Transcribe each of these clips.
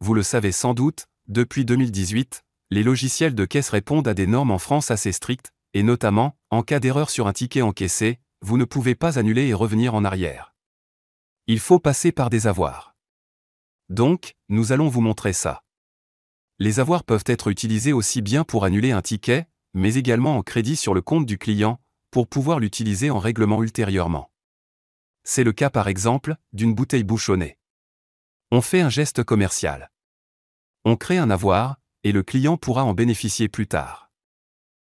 vous le savez sans doute, depuis 2018, les logiciels de caisse répondent à des normes en France assez strictes, et notamment, en cas d'erreur sur un ticket encaissé, vous ne pouvez pas annuler et revenir en arrière. Il faut passer par des avoirs. Donc, nous allons vous montrer ça. Les avoirs peuvent être utilisés aussi bien pour annuler un ticket, mais également en crédit sur le compte du client, pour pouvoir l'utiliser en règlement ultérieurement. C'est le cas par exemple, d'une bouteille bouchonnée. On fait un geste commercial. On crée un avoir, et le client pourra en bénéficier plus tard.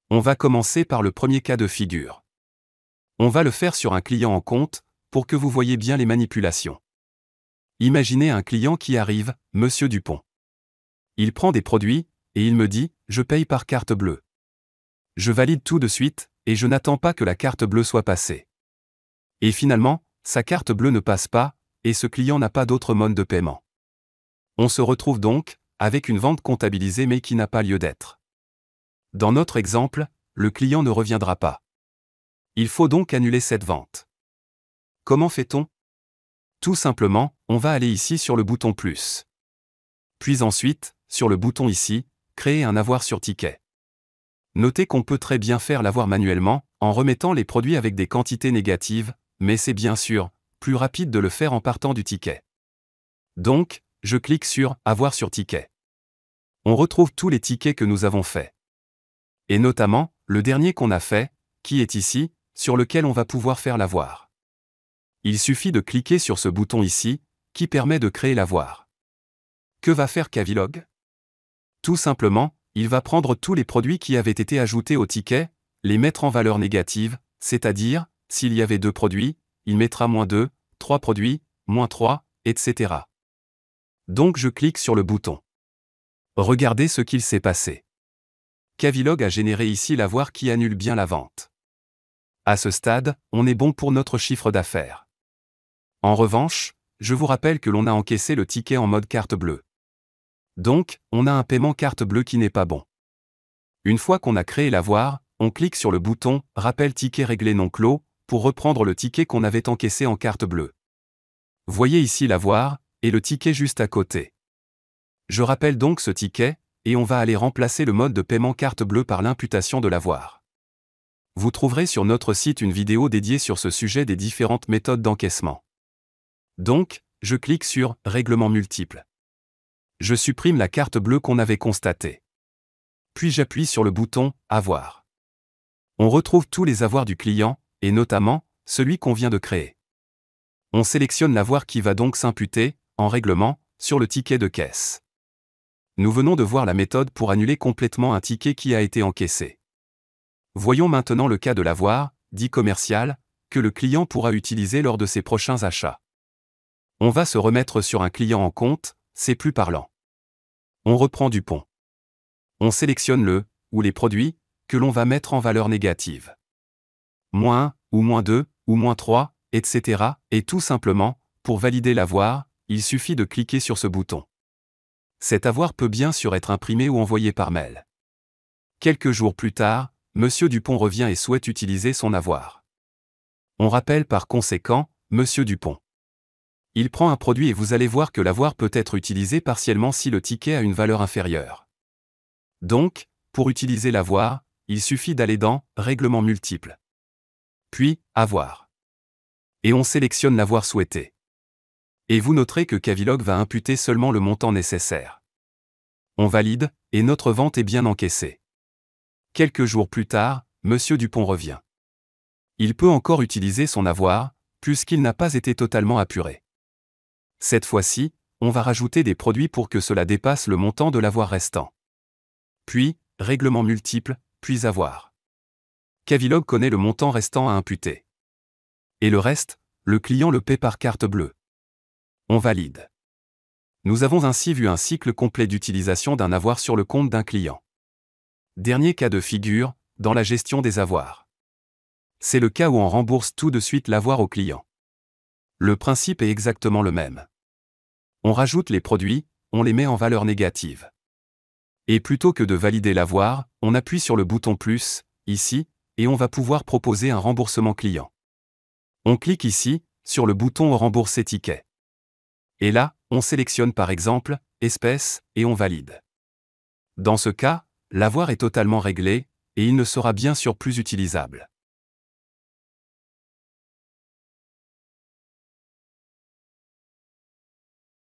On va commencer par le premier cas de figure. On va le faire sur un client en compte, pour que vous voyez bien les manipulations. Imaginez un client qui arrive, Monsieur Dupont. Il prend des produits, et il me dit, je paye par carte bleue. Je valide tout de suite, et je n'attends pas que la carte bleue soit passée. Et finalement, sa carte bleue ne passe pas, et ce client n'a pas d'autre mode de paiement. On se retrouve donc, avec une vente comptabilisée mais qui n'a pas lieu d'être. Dans notre exemple, le client ne reviendra pas. Il faut donc annuler cette vente. Comment fait-on? Tout simplement, on va aller ici sur le bouton plus. Puis ensuite, sur le bouton ici, créer un avoir sur ticket. Notez qu'on peut très bien faire l'avoir manuellement, en remettant les produits avec des quantités négatives, mais c'est bien sûr plus rapide de le faire en partant du ticket. Donc, je clique sur « Avoir sur ticket ». On retrouve tous les tickets que nous avons faits. Et notamment, le dernier qu'on a fait, qui est ici, sur lequel on va pouvoir faire l'avoir. Il suffit de cliquer sur ce bouton ici, qui permet de créer l'avoir. Que va faire Cavilog? Tout simplement, il va prendre tous les produits qui avaient été ajoutés au ticket, les mettre en valeur négative, c'est-à-dire, s'il y avait 2 produits, il mettra -2, 3 produits, -3, etc. Donc je clique sur le bouton. Regardez ce qu'il s'est passé. Cavilog a généré ici l'avoir qui annule bien la vente. À ce stade, on est bon pour notre chiffre d'affaires. En revanche, je vous rappelle que l'on a encaissé le ticket en mode carte bleue. Donc, on a un paiement carte bleue qui n'est pas bon. Une fois qu'on a créé l'avoir, on clique sur le bouton « Rappel ticket réglé non clos » pour reprendre le ticket qu'on avait encaissé en carte bleue. Voyez ici l'avoir, et le ticket juste à côté. Je rappelle donc ce ticket, et on va aller remplacer le mode de paiement carte bleue par l'imputation de l'avoir. Vous trouverez sur notre site une vidéo dédiée sur ce sujet des différentes méthodes d'encaissement. Donc, je clique sur « Règlement multiple ». Je supprime la carte bleue qu'on avait constatée. Puis j'appuie sur le bouton « Avoir ». On retrouve tous les avoirs du client, et notamment, celui qu'on vient de créer. On sélectionne l'avoir qui va donc s'imputer, en règlement, sur le ticket de caisse. Nous venons de voir la méthode pour annuler complètement un ticket qui a été encaissé. Voyons maintenant le cas de l'avoir, dit commercial, que le client pourra utiliser lors de ses prochains achats. On va se remettre sur un client en compte, c'est plus parlant. On reprend Dupont. On sélectionne le, ou les produits, que l'on va mettre en valeur négative. -1, ou -2, ou -3, etc. Et tout simplement, pour valider l'avoir, il suffit de cliquer sur ce bouton. Cet avoir peut bien sûr être imprimé ou envoyé par mail. Quelques jours plus tard, Monsieur Dupont revient et souhaite utiliser son avoir. On rappelle par conséquent, Monsieur Dupont. Il prend un produit et vous allez voir que l'avoir peut être utilisé partiellement si le ticket a une valeur inférieure. Donc, pour utiliser l'avoir, il suffit d'aller dans « Règlement multiple ». Puis, « Avoir ». Et on sélectionne l'avoir souhaité. Et vous noterez que Cavilog va imputer seulement le montant nécessaire. On valide, et notre vente est bien encaissée. Quelques jours plus tard, Monsieur Dupont revient. Il peut encore utiliser son avoir, puisqu'il n'a pas été totalement apuré. Cette fois-ci, on va rajouter des produits pour que cela dépasse le montant de l'avoir restant. Puis, règlement multiple, puis avoir. Cavilog connaît le montant restant à imputer. Et le reste, le client le paie par carte bleue. On valide. Nous avons ainsi vu un cycle complet d'utilisation d'un avoir sur le compte d'un client. Dernier cas de figure, dans la gestion des avoirs. C'est le cas où on rembourse tout de suite l'avoir au client. Le principe est exactement le même. On rajoute les produits, on les met en valeur négative. Et plutôt que de valider l'avoir, on appuie sur le bouton plus, ici, et on va pouvoir proposer un remboursement client. On clique ici, sur le bouton rembourser ticket. Et là, on sélectionne par exemple, espèce, et on valide. Dans ce cas, l'avoir est totalement réglé, et il ne sera bien sûr plus utilisable.